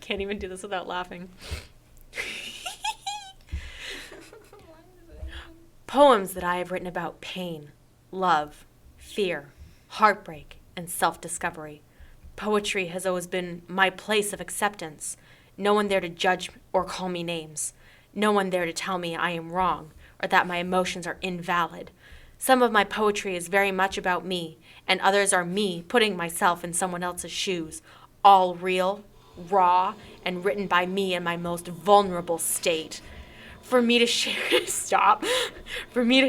can't even do this without laughing. Poems that I have written about pain, love, fear, heartbreak, and self-discovery. Poetry has always been my place of acceptance. No one there to judge or call me names. No one there to tell me I am wrong or that my emotions are invalid. Some of my poetry is very much about me, and others are me putting myself in someone else's shoes, all real, raw, and written by me in my most vulnerable state. For me to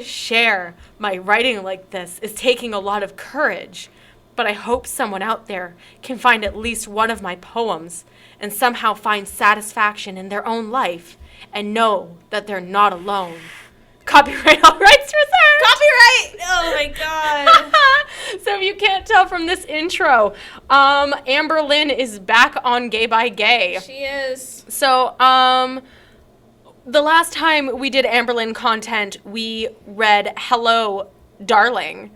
share my writing like this is taking a lot of courage, but I hope someone out there can find at least one of my poems and somehow find satisfaction in their own life and know that they're not alone. Copyright, all rights reserved. Copyright! Oh my god. So if you can't tell from this intro, Amberlynn is back on Gay by Gay. She is. So, the last time we did Amberlynn content, we read Hello, Darling,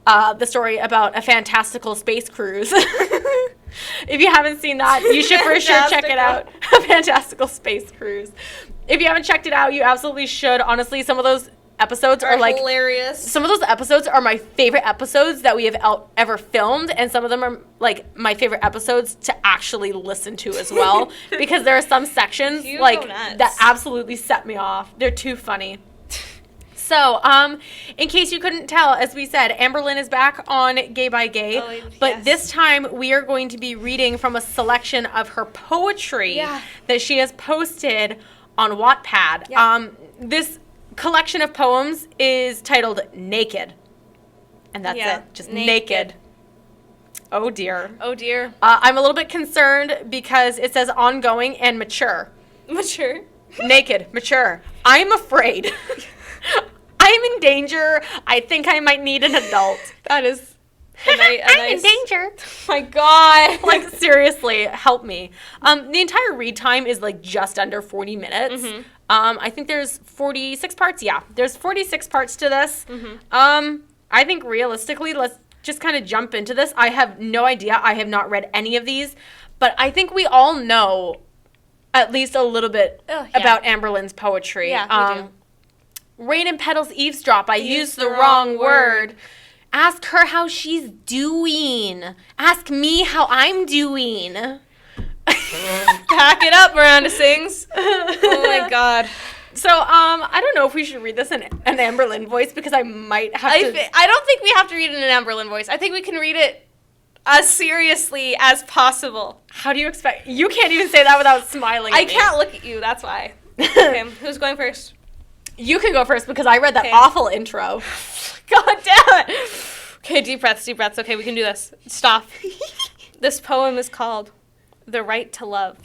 the story about a fantastical space cruise. If you haven't seen that, you should for sure check it out. A fantastical space cruise. If you haven't checked it out, you absolutely should. Honestly, some of those episodes are like hilarious. Some of those episodes are my favorite episodes that we have ever filmed, and some of them are like my favorite episodes to actually listen to as well, because there are some sections like that absolutely set me off. They're too funny. So, in case you couldn't tell, as we said, Amberlynn is back on Gay by Gay, but this time we are going to be reading from a selection of her poetry that she has posted on Wattpad. This collection of poems is titled Naked, and that's it, just naked. Oh dear. Oh dear. I'm a little bit concerned because it says ongoing and mature. Mature? Naked, mature. I'm afraid. I'm in danger. I think I might need an adult. That is I'm in danger. Oh my god. Like, seriously, help me. The entire read time is like just under 40 minutes. Mm-hmm. I think there's 46 parts. Yeah, there's 46 parts to this. Mm-hmm. I think realistically, let's just kind of jump into this. I have no idea. I have not read any of these, but I think we all know at least a little bit about Amberlynn's poetry. Yeah, we do. Rain and petals eavesdrop. I used the wrong word. Ask her how she's doing. Ask me how I'm doing. Pack it up, Miranda sings. Oh my god. So, I don't know if we should read this in an Amberlynn voice, because I might have to. I don't think we have to read it in an Amberlynn voice. I think we can read it as seriously as possible. How do you expect? You can't even say that without smiling at me. I can't look at you, that's why. Okay, who's going first? You can go first, because I read that awful intro. God damn it. Okay, deep breaths. Okay, we can do this. Stop. This poem is called The Right to Love.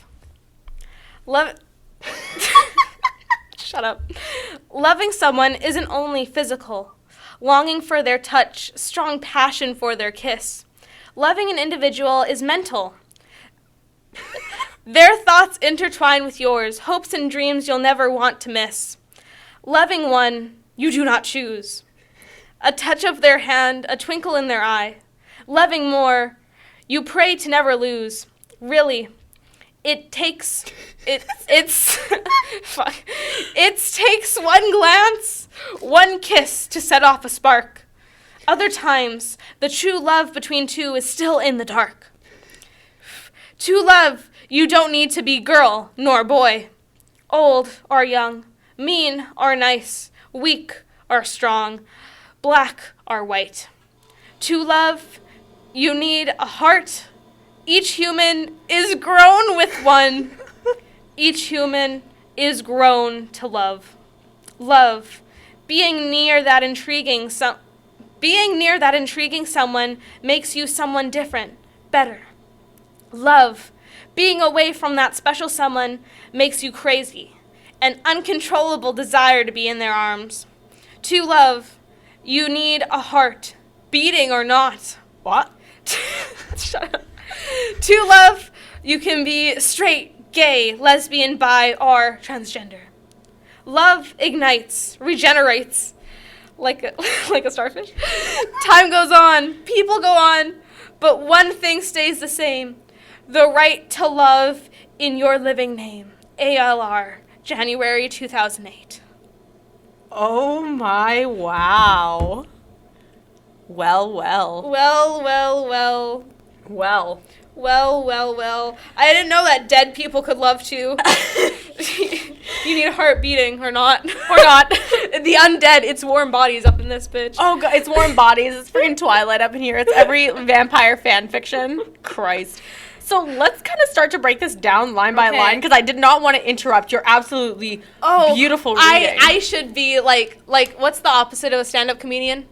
Shut up. Loving someone isn't only physical. Longing for their touch, strong passion for their kiss. Loving an individual is mental. Their thoughts intertwine with yours, hopes and dreams you'll never want to miss. Loving one you do not choose. A touch of their hand, a twinkle in their eye. Loving more, you pray to never lose. Really, it takes one glance, one kiss to set off a spark. Other times, the true love between two is still in the dark. To love, you don't need to be girl nor boy, old or young, mean or nice, weak or strong, black or white. To love, you need a heart. Each human is grown with one. Each human is grown to love. Love, being near that intriguing someone makes you someone different, better. Love, being away from that special someone makes you crazy, an uncontrollable desire to be in their arms. To love, you need a heart, beating or not. What? Shut up. To love, you can be straight, gay, lesbian, bi, or transgender. Love ignites, regenerates, like a starfish. Time goes on, people go on, but one thing stays the same. The right to love in your living name. ALR, January 2008. Oh my wow. Well. Well. I didn't know that dead people could love too. You need a heart beating or not. The undead, it's warm bodies up in this bitch. Oh god, it's warm bodies. It's freaking Twilight up in here. It's every vampire fan fiction. Christ. So let's kind of start to break this down line by line, because I did not want to interrupt your absolutely beautiful reading. I should be like what's the opposite of a stand-up comedian?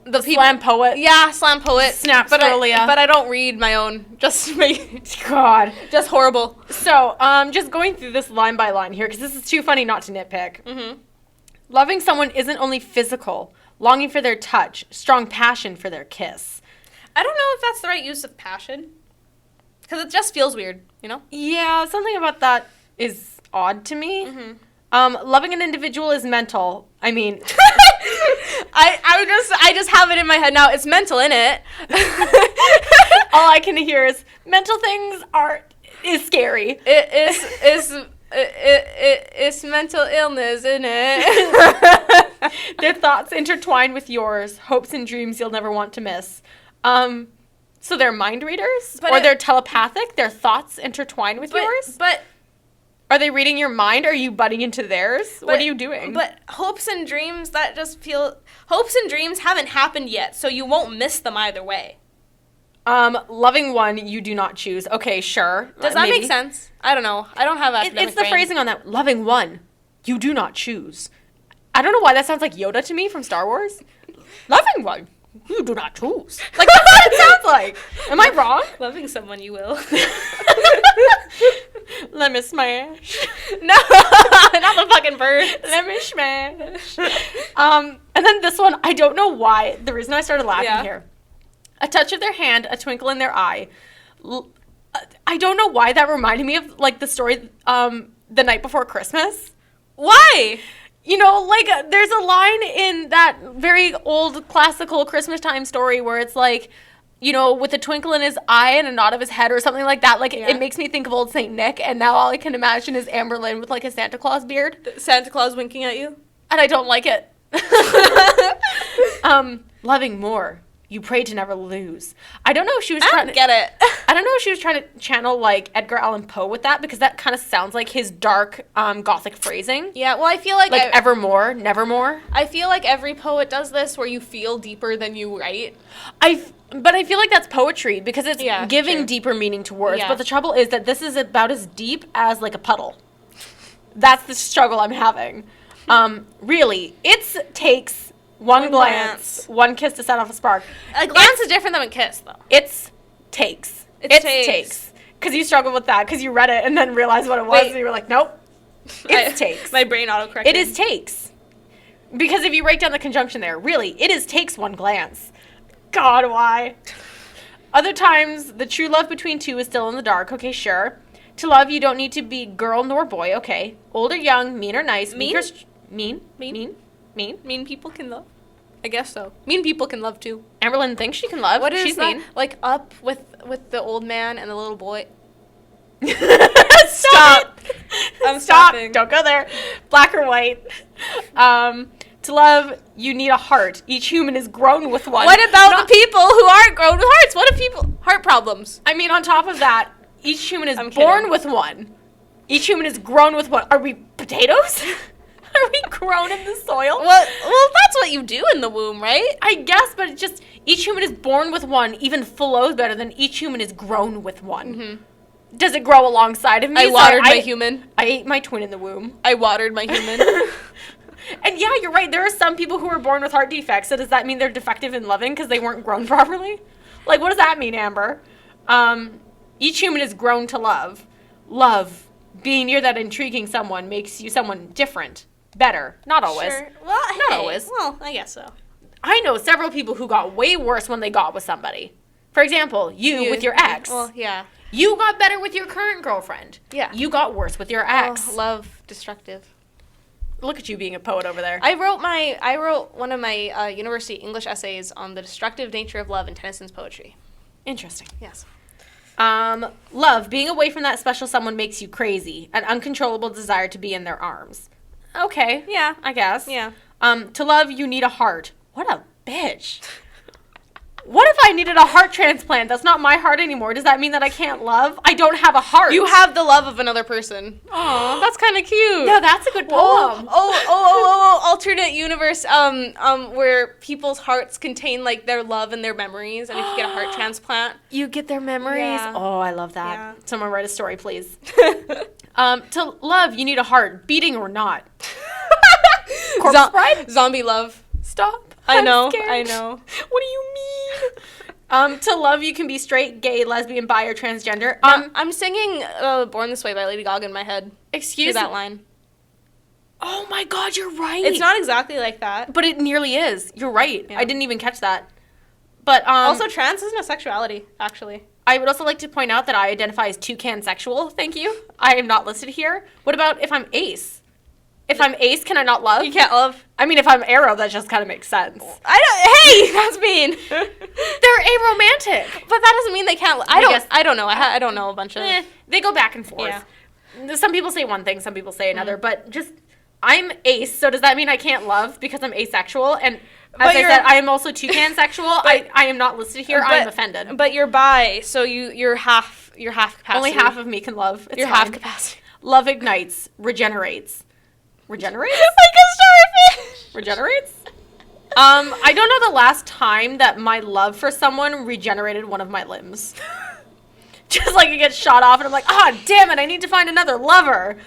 The slam poet. Yeah, slam poet. Snaps Aliyah. But I don't read my own. Just God. Just horrible. So, just going through this line by line here, because this is too funny not to nitpick. Mm-hmm. Loving someone isn't only physical. Longing for their touch. Strong passion for their kiss. I don't know if that's the right use of passion. Because it just feels weird, you know? Yeah, something about that is odd to me. Mm-hmm. Loving an individual is mental. I mean... I just have it in my head now. It's mental, innit? All I can hear is mental things is scary. It's mental illness, isn't it? Their thoughts intertwine with yours, hopes and dreams you'll never want to miss. So they're mind readers? They're telepathic? Their thoughts intertwine with yours? But... Are they reading your mind? Are you butting into theirs? What are you doing? But hopes and dreams, hopes and dreams haven't happened yet, so you won't miss them either way. Loving one you do not choose. Okay, sure. Does that make sense? I don't know. I don't have academic It's the phrasing on that. Loving one you do not choose. I don't know why that sounds like Yoda to me from Star Wars. Loving one you do not choose. Like, that's what it sounds like. Am I wrong? Loving someone you will. Let me smash. No, not the fucking bird. Let me smash. And then this one, I don't know why. The reason I started laughing here. A touch of their hand, a twinkle in their eye. I don't know why that reminded me of, like, the story The Night Before Christmas. Why? You know, like, there's a line in that very old classical Christmas time story where it's like, you know, with a twinkle in his eye and a nod of his head or something like that. Like, it makes me think of old Saint Nick, and now all I can imagine is Amberlynn with, like, a Santa Claus beard. Santa Claus winking at you? And I don't like it. Loving more. You pray to never lose. I don't know if she was trying to get it. I don't know if she was trying to channel, like, Edgar Allan Poe with that, because that kind of sounds like his dark, gothic phrasing. Yeah, well, I feel like... Like, evermore, nevermore. I feel like every poet does this, where you feel deeper than you write. But I feel like that's poetry, because it's giving deeper meaning to words. Yeah. But the trouble is that this is about as deep as, like, a puddle. That's the struggle I'm having. Really, it takes... One glance, one kiss to set off a spark. A glance is different than a kiss, though. It takes. Because you struggled with that, because you read it and then realized what it was, and you were like, nope. It takes. My brain autocorrected. It is takes. Because if you break down the conjunction there, really, it is takes one glance. God, why? Other times, the true love between two is still in the dark. Okay, sure. To love, you don't need to be girl nor boy. Okay. Old or young, mean or nice. Mean? Mean people can love? I guess so. Mean people can love, too. Amberlynn thinks she can love. What is She's that? mean. Like, up with the old man and the little boy. Stop. I'm Stop. stopping. Don't go there. Black or white. To love, you need a heart. Each human is grown with one. What about the people who aren't grown with hearts? What if people... Heart problems. I mean, on top of that, each human is born with one. Each human is grown with one. Are we potatoes? Are we grown in the soil? Well, that's what you do in the womb, right? I guess, but it's just each human is born with one even flows better than each human is grown with one. Mm-hmm. Does it grow alongside of me? I watered my human. I ate my twin in the womb. I watered my human. And yeah, you're right. There are some people who are born with heart defects. So does that mean they're defective in loving because they weren't grown properly? Like, what does that mean, Amber? Each human is grown to love. Love, being near that intriguing someone makes you someone different. Better. Not always. Sure. Well, not always. Well, I guess so. I know several people who got way worse when they got with somebody. For example, you with your ex. Well, yeah. You got better with your current girlfriend. Yeah. You got worse with your ex. Oh, love, destructive. Look at you being a poet over there. I wrote one of my university English essays on the destructive nature of love in Tennyson's poetry. Interesting. Yes. Love, being away from that special someone makes you crazy. An uncontrollable desire to be in their arms. Okay. Yeah. I guess. Yeah. To love, you need a heart. What a bitch. What if I needed a heart transplant? That's not my heart anymore. Does that mean that I can't love? I don't have a heart. You have the love of another person. Aw, that's kind of cute. No, that's a good poem. Alternate universe, where people's hearts contain, like, their love and their memories, and if you get a heart transplant, you get their memories. Yeah. Oh, I love that. Yeah. Someone write a story, please. To love, you need a heart, beating or not. Corpse Bride? Zombie love. Stop. I know. Scared. I know. What do you mean? To love, you can be straight, gay, lesbian, bi, or transgender. I'm singing Born This Way by Lady Gaga in my head. Excuse that line. Oh my God, you're right. It's not exactly like that. But it nearly is. You're right. Yeah. I didn't even catch that. But also, trans isn't a sexuality, actually. I would also like to point out that I identify as toucan-sexual. Thank you. I am not listed here. What about if I'm ace? If I'm ace, can I not love? You can't love. I mean, if I'm arrow, that just kind of makes sense. Hey, that's mean. They're aromantic. But that doesn't mean they can't. I don't know. I don't know a bunch of. They go back and forth. Yeah. Some people say one thing, some people say another. But just, I'm ace, so does that mean I can't love because I'm asexual? And as I said, I am also toucan-sexual. I am not listed here. I'm offended. But you're bi, so you're half capacity. Only half of me can love. You're half capacity. Love ignites, regenerates. Regenerates? Like a starfish. Regenerates? I don't know the last time that my love for someone regenerated one of my limbs. Just like it gets shot off and I'm like, damn it, I need to find another lover.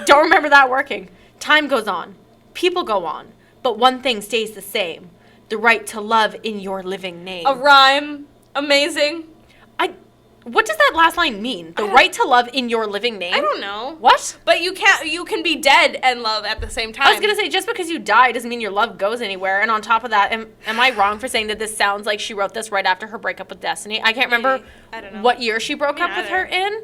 Don't remember that working. Time goes on. People go on. But one thing stays the same. The right to love in your living name. A rhyme. Amazing. What does that last line mean? The right to love in your living name? I don't know. What? But you can be dead and love at the same time. I was going to say, just because you die doesn't mean your love goes anywhere. And on top of that, am I wrong for saying that this sounds like she wrote this right after her breakup with Destiny? I can't remember what year she broke up with her in.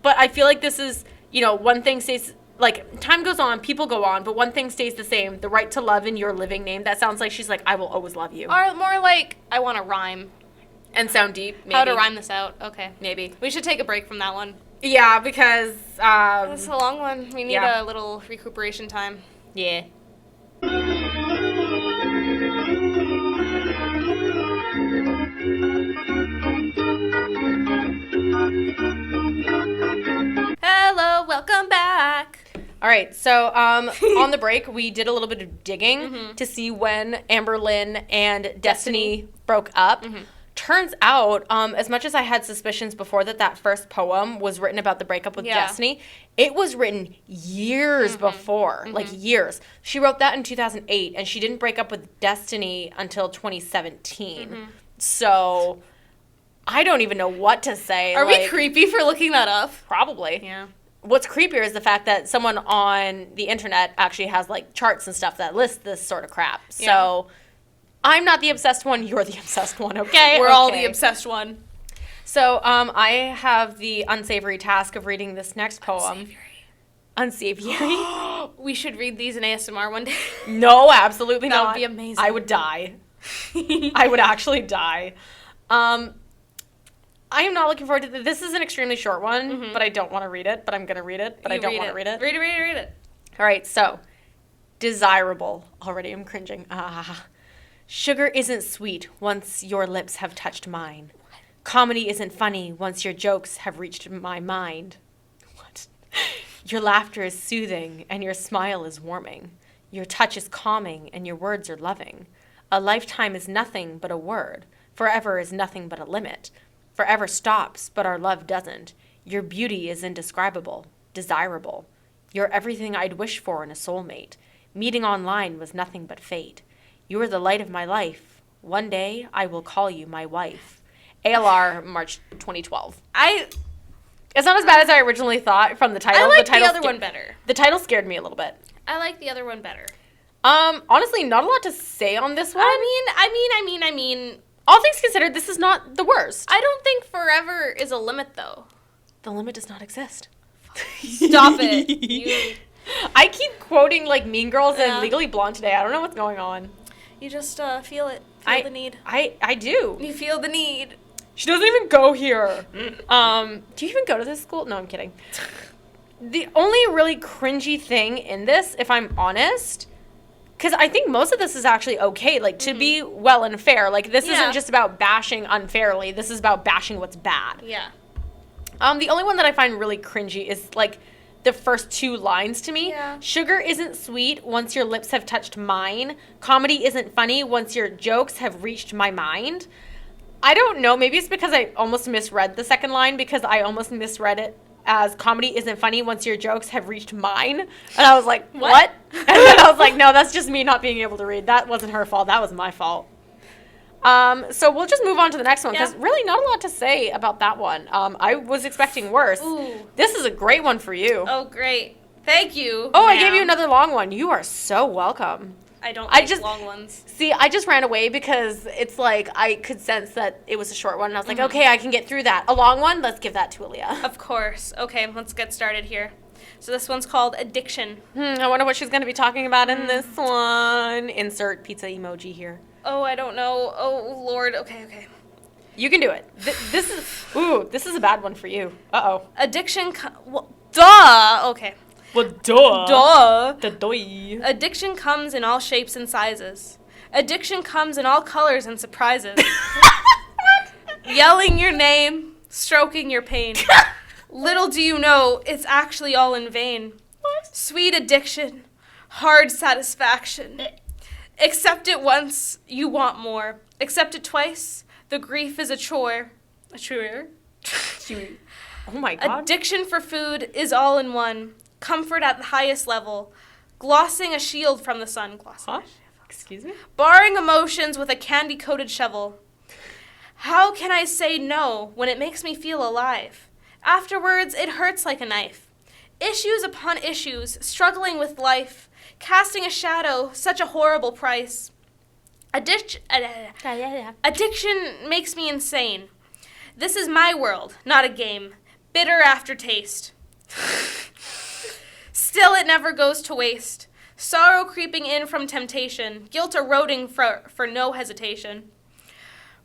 But I feel like this is, one thing stays, like, time goes on, people go on, but one thing stays the same. The right to love in your living name. That sounds like she's like, I will always love you. Or more like, I want to rhyme. And sound deep, maybe. How to rhyme this out. Okay. Maybe. We should take a break from that one. Yeah, because... That's a long one. We need a little recuperation time. Yeah. Hello, welcome back. All right, so on the break, we did a little bit of digging to see when Amberlynn and Destiny broke up. Turns out, as much as I had suspicions before that first poem was written about the breakup with Destiny, it was written years before, like years. She wrote that in 2008, and she didn't break up with Destiny until 2017. So I don't even know what to say. Are we creepy for looking that up? Probably. Yeah. What's creepier is the fact that someone on the internet actually has, like, charts and stuff that list this sort of crap. Yeah. So... I'm not the obsessed one, you're the obsessed one, okay? We're all the obsessed one. So, I have the unsavory task of reading this next poem. Unsavory? We should read these in ASMR one day. No, absolutely not. That would be amazing. I would die. I would actually die. I am not looking forward to this. This is an extremely short one, but I don't want to read it, but I'm going to read it, but I don't want to read it. Read it. All right, so, desirable. Already I'm cringing. Sugar isn't sweet once your lips have touched mine. Comedy isn't funny once your jokes have reached my mind. What? Your laughter is soothing and your smile is warming. Your touch is calming and your words are loving. A lifetime is nothing but a word. Forever is nothing but a limit. Forever stops, but our love doesn't. Your beauty is indescribable, desirable. You're everything I'd wish for in a soulmate. Meeting online was nothing but fate. You are the light of my life. One day, I will call you my wife. ALR, March 2012. It's not as bad as I originally thought from the title. I like the other one better. The title scared me a little bit. I like the other one better. Honestly, not a lot to say on this one. I mean... All things considered, this is not the worst. I don't think forever is a limit, though. The limit does not exist. Stop it. I keep quoting, like, Mean Girls and Legally Blonde today. I don't know what's going on. You just feel it. Feel the need. I do. You feel the need. She doesn't even go here. Do you even go to this school? No, I'm kidding. The only really cringy thing in this, if I'm honest, because I think most of this is actually okay, like, to be well and fair. Like, this isn't just about bashing unfairly. This is about bashing what's bad. Yeah. The only one that I find really cringy is, like, the first 2 lines to me. Yeah. Sugar isn't sweet once your lips have touched mine. Comedy isn't funny once your jokes have reached my mind. I don't know. Maybe it's because I almost misread the second line, because I almost misread it as comedy isn't funny once your jokes have reached mine. And I was like, what? And then I was like, no, that's just me not being able to read. That wasn't her fault. That was my fault. So we'll just move on to the next one, because really not a lot to say about that one. I was expecting worse. Ooh. This is a great one for you. Oh, great. Thank you. Oh, I gave you another long one. You are so welcome. I don't like long ones. See, I just ran away because it's like I could sense that it was a short one. And I was like, okay, I can get through that. A long one, let's give that to Aliyah. Of course. Okay, let's get started here. So this one's called Addiction. I wonder what she's going to be talking about in this one. Insert pizza emoji here. Oh, I don't know. Oh, Lord. Okay. You can do it. This is a bad one for you. Uh-oh. Addiction... duh! Okay. Well, duh. Duh. The doy. Addiction comes in all shapes and sizes. Addiction comes in all colors and surprises. Yelling your name, stroking your pain. Little do you know, it's actually all in vain. What? Sweet addiction, hard satisfaction. Accept it once, you want more. Accept it twice, the grief is a chore. A chore? Oh my God. Addiction for food is all in one. Comfort at the highest level. Glossing a shield from the sun. Huh? Excuse me? Barring emotions with a candy-coated shovel. How can I say no when it makes me feel alive? Afterwards, it hurts like a knife. Issues upon issues, struggling with life. Casting a shadow, such a horrible price. Addiction makes me insane. This is my world, not a game. Bitter aftertaste. Still it never goes to waste. Sorrow creeping in from temptation. Guilt eroding for no hesitation.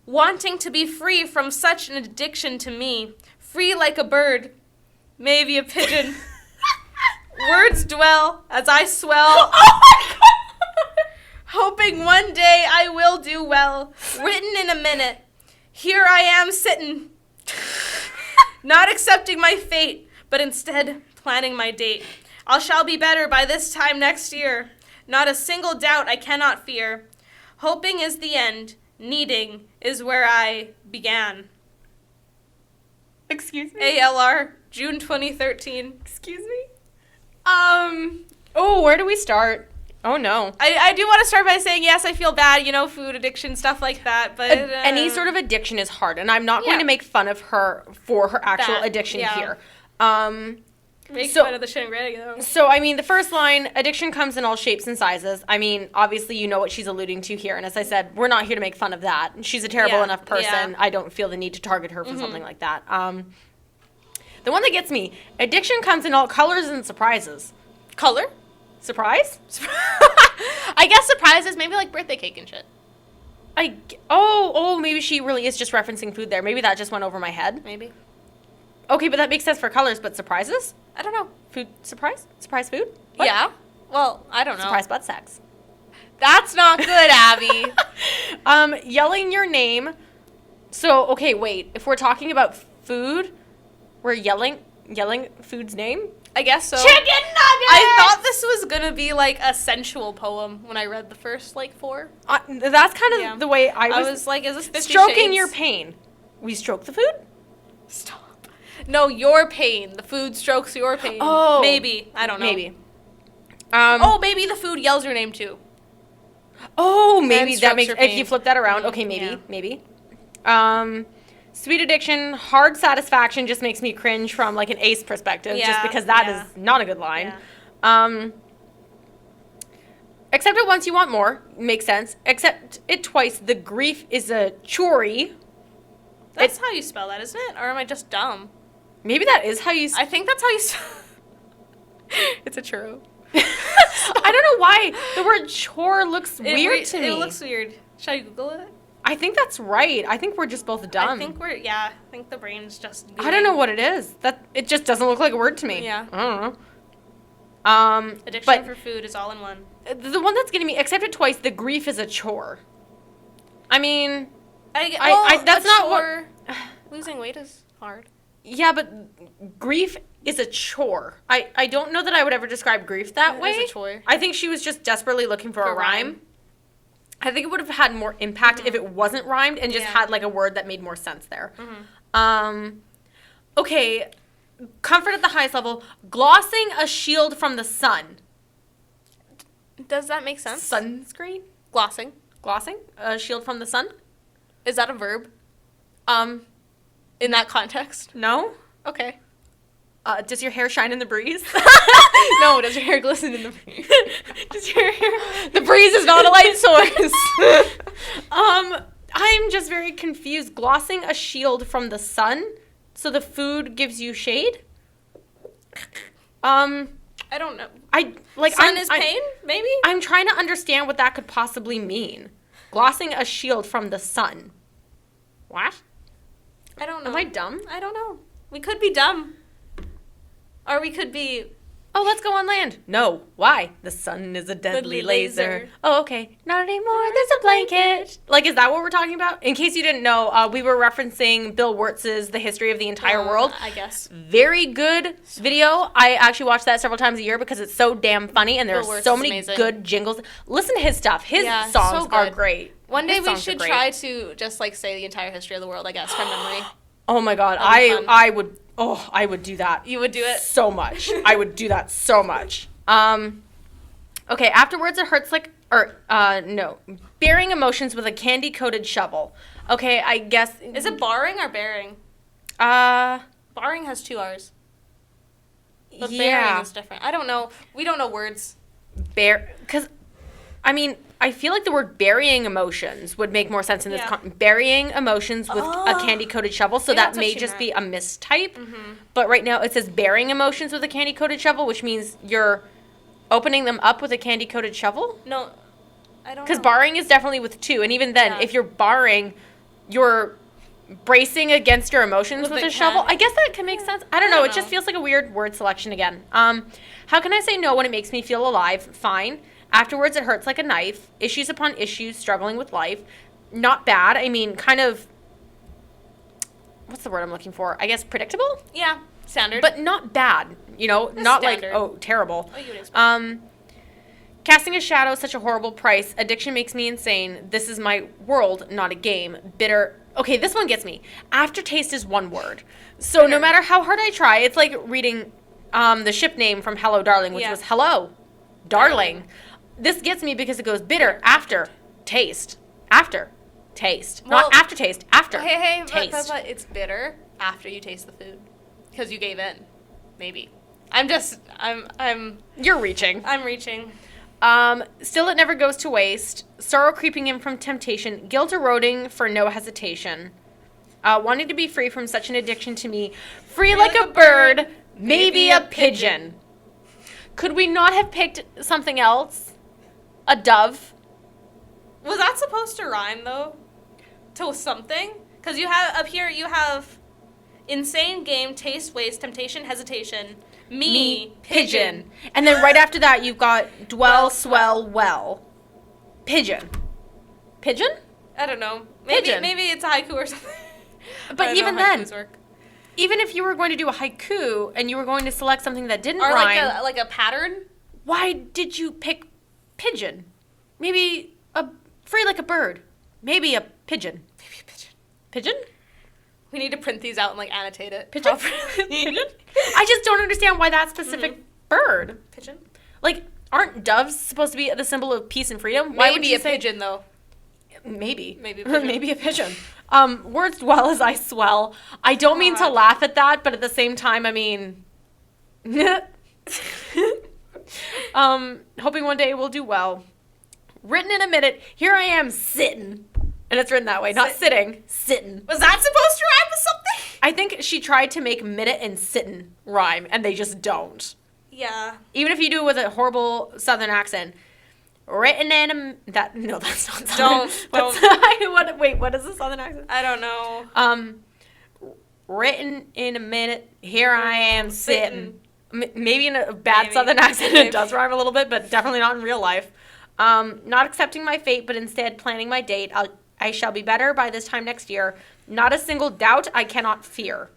Wanting to be free from such an addiction to me. Free like a bird, maybe a pigeon. Words dwell as I swell. Oh my God! Hoping one day I will do well. Written in a minute. Here I am sitting. Not accepting my fate, but instead planning my date. I shall be better by this time next year. Not a single doubt I cannot fear. Hoping is the end. Needing is where I began. Excuse me? ALR, June 2013. Excuse me? Oh, where do we start? Oh, no. I do want to start by saying, yes, I feel bad, food addiction, stuff like that, but... Any sort of addiction is hard, and I'm not going to make fun of her for her actual addiction here. Make fun of the shenanigans, though. So, I mean, the first line, addiction comes in all shapes and sizes. I mean, obviously, you know what she's alluding to here, and as I said, we're not here to make fun of that. She's a terrible enough person. I don't feel the need to target her for something like that. The one that gets me, addiction comes in all colors and surprises. Color? Surprise? I guess surprises, maybe like birthday cake and shit. Maybe she really is just referencing food there. Maybe that just went over my head. Maybe. Okay, but that makes sense for colors, but surprises? I don't know. Food surprise? Surprise food? What? Yeah. Well, I don't know. Surprise butt sex. That's not good, Abby. Yelling your name. So, okay, wait. If we're talking about food, we're yelling food's name? I guess so. Chicken nuggets! I thought this was going to be like a sensual poem when I read the first 4. That's kind of the way I was like, is this 50 Stroking Shades? your pain. We stroke the food? Stop. No, your pain. The food strokes your pain. Oh. Maybe. I don't know. Maybe. Maybe the food yells your name too. Oh, maybe that makes... If you flip that around, okay, maybe. Sweet addiction, hard satisfaction just makes me cringe from like an ace perspective, just because that is not a good line. Yeah. Accept it once you want more, makes sense. Accept it twice, the grief is a chore. That's how you spell that, isn't it? Or am I just dumb? Maybe that is how you... I think that's how you spell It's a churro. I don't know why the word chore looks weird to me. It looks weird. Should I Google it? I think that's right. I think we're just both dumb. I think the brain's just... I don't know what it is. It just doesn't look like a word to me. Yeah. I don't know. Addiction for food is all in one. The one that's getting me, except it twice, the grief is a chore. I mean... that's not chore. Losing weight is hard. Yeah, but grief is a chore. I don't know that I would ever describe grief that way. It is a chore. I think she was just desperately looking for a rhyme. I think it would have had more impact if it wasn't rhymed and just had like a word that made more sense there. Okay, comfort at the highest level. Glossing a shield from the sun. Does that make sense? Sunscreen? Glossing a shield from the sun? Is that a verb? In that context? No. Okay. Does your hair shine in the breeze? No, does your hair glisten in the breeze? Does your hair... The breeze is not a light source. I'm just very confused. Glossing a shield from the sun so the food gives you shade? I don't know. Sun is pain, maybe? I'm trying to understand what that could possibly mean. Glossing a shield from the sun. What? I don't know. Am I dumb? I don't know. We could be dumb. Or we could be... Oh, let's go on land. No. Why? The sun is a deadly laser. Oh, okay. Not anymore. There's a blanket. Like, is that what we're talking about? In case you didn't know, we were referencing Bill Wurtz's The History of the Entire World. I guess. Very good video. I actually watch that several times a year because it's so damn funny and there are so many good jingles. Listen to his stuff. His songs are great. One day we should try to just, like, say the entire history of the world, I guess, from memory. Oh, my God. I would... Oh, I would do that. You would do it? So much. I would do that so much. Okay, afterwards it hurts like... no. Bearing emotions with a candy-coated shovel. Okay, I guess... Is it barring or bearing? Barring has 2 R's. But bearing is different. I don't know. We don't know words. Because, I mean... I feel like the word burying emotions would make more sense in this. Burying emotions with a candy-coated shovel, so that may just be a mistype. But right now it says bearing emotions with a candy-coated shovel, which means you're opening them up with a candy-coated shovel? No, I don't know. Because barring is definitely with 2, and even then, if you're barring, you're bracing against your emotions with a shovel. I guess that can make sense. I don't know. It just feels like a weird word selection again. How can I say no when it makes me feel alive? Fine. Afterwards, it hurts like a knife. Issues upon issues, struggling with life. Not bad. I mean, kind of... What's the word I'm looking for? I guess predictable? Yeah, standard. But not bad. You know, not standard. Like, oh, terrible. Oh, you would expect. Casting a shadow, such a horrible price. Addiction makes me insane. This is my world, not a game. Bitter. Okay, this one gets me. Aftertaste is one word. So no matter how hard I try, it's like reading the ship name from Hello, Darling, which was Hello, Darling. This gets me because it goes bitter, after, taste, after, taste. Well, not aftertaste, after, taste. But it's bitter after you taste the food. Because you gave in. Maybe. You're reaching. I'm reaching. Still it never goes to waste. Sorrow creeping in from temptation. Guilt eroding for no hesitation. Wanting to be free from such an addiction to me. Free like a bird, maybe a pigeon. Could we not have picked something else? A dove. Was that supposed to rhyme, though? To something? Because you have, up here, you have insane game, taste, waste, temptation, hesitation, me pigeon. And then right after that, you've got dwell, swell, well. Pigeon. Pigeon? I don't know. Maybe it's a haiku or something. But even then, even if you were going to do a haiku and you were going to select something that didn't rhyme. Or like a pattern? Why did you pick pigeon? Maybe a free like a bird. Maybe a pigeon. Maybe a pigeon. Pigeon? We need to print these out and like annotate it. Pigeon? Pigeon? I just don't understand why that specific bird. Pigeon? Like, aren't doves supposed to be the symbol of peace and freedom? Why would you say pigeon though? Maybe. Maybe a pigeon. Maybe a pigeon. Words dwell as I swell. I don't mean to laugh at that, but at the same time, I mean... hoping one day we'll do well. Written in a minute, here I am sitting. And it's written that way, not sitting, sitting. Was that supposed to rhyme with something? I think she tried to make minute and sitting rhyme, and they just don't. Yeah. Even if you do it with a horrible southern accent. written in that no, that's not Don't. What is the Southern accent? I don't know. Written in a minute. Here I am sitting. Maybe in a bad Southern accent, it does rhyme a little bit, but definitely not in real life. Not accepting my fate, but instead planning my date. I shall be better by this time next year. Not a single doubt I cannot fear.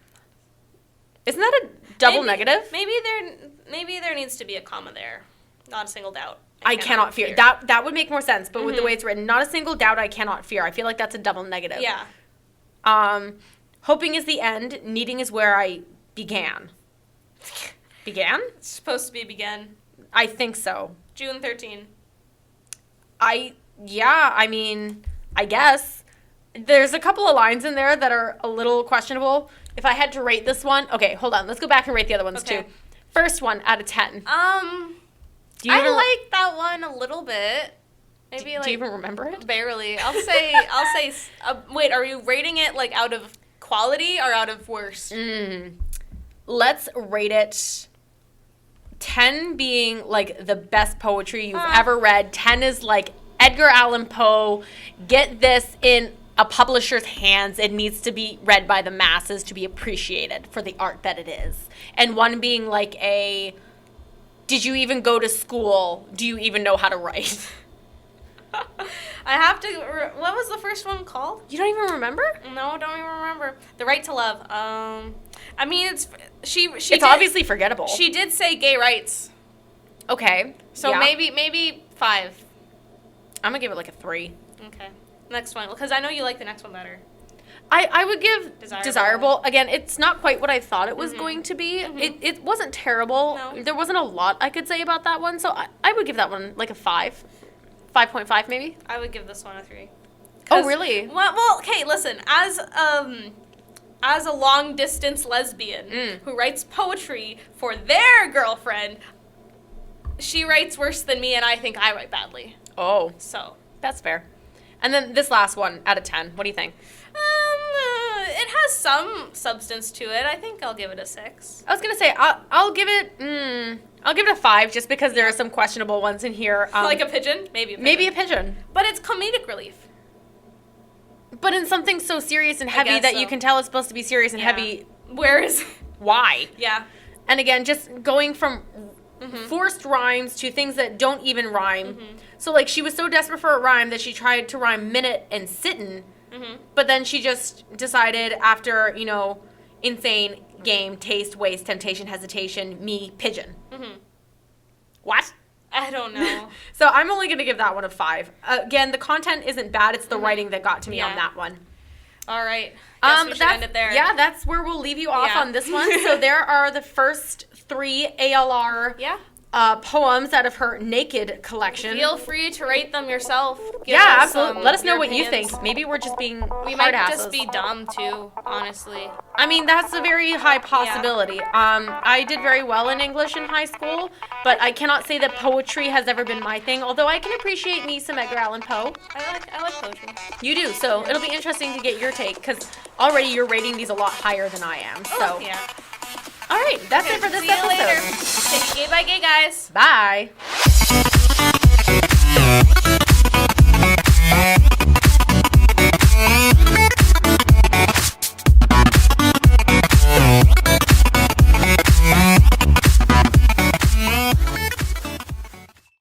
Isn't that a double negative? Maybe there needs to be a comma there. Not a single doubt. I cannot fear. That would make more sense, but with the way it's written, not a single doubt I cannot fear. I feel like that's a double negative. Yeah. Hoping is the end. Needing is where I began. Began? It's supposed to be began. I think so. June 13. I guess. There's a couple of lines in there that are a little questionable. If I had to rate this one, okay, hold on. Let's go back and rate the other ones too. First one out of 10. I like that one a little bit. Maybe do you even remember it? Barely. I'll say. Wait, are you rating it like out of quality or out of worst? Let's rate it 10 being like the best poetry you've ever read. 10 is like Edgar Allan Poe. Get this in a publisher's hands. It needs to be read by the masses to be appreciated for the art that it is. And 1 being like a, did you even go to school? Do you even know how to write? I have to. What was the first one called? You don't even remember? No, don't even remember. The Right to Love. I mean, it's obviously forgettable. She did say gay rights. Okay. So maybe 5. I'm gonna give it like a 3. Okay. Next one, because I know you like the next one better. I would give Desirable. Again, it's not quite what I thought it was going to be. It wasn't terrible. No. There wasn't a lot I could say about that one, so I would give that one like a 5. 5.5 maybe? I would give this one a 3. Oh, really? Well, okay, listen. As a long-distance lesbian who writes poetry for their girlfriend, she writes worse than me, and I think I write badly. Oh. So. That's fair. And then this last one out of 10. What do you think? It has some substance to it. I think I'll give it a 6. I was gonna say I'll give it a 5 just because there are some questionable ones in here. Like a pigeon? Maybe a pigeon. But it's comedic relief. But in something so serious and heavy that you can tell it's supposed to be serious and heavy. Where is why? Yeah. And again, just going from forced rhymes to things that don't even rhyme. So like she was so desperate for a rhyme that she tried to rhyme minute and sittin'. But then she just decided after, insane, game, taste, waste, temptation, hesitation, me, pigeon. What? I don't know. So I'm only going to give that one a 5. Again, the content isn't bad. It's the writing that got to me on that one. All right. Guess we should end it there. Yeah, that's where we'll leave you off on this one. So there are the first 3 ALR poems out of her Naked collection. Feel free to rate them yourself. Absolutely. Let us know what you think. Maybe we're just being We might just be dumb, too, honestly. I mean, that's a very high possibility. I did very well in English in high school, but I cannot say that poetry has ever been my thing, although I can appreciate me some Edgar Allan Poe. I like poetry. You do, so it'll be interesting to get your take, because already you're rating these a lot higher than I am. So. Yeah. All right, that's it for this episode. See you later. Say gay bye gay, guys. Bye.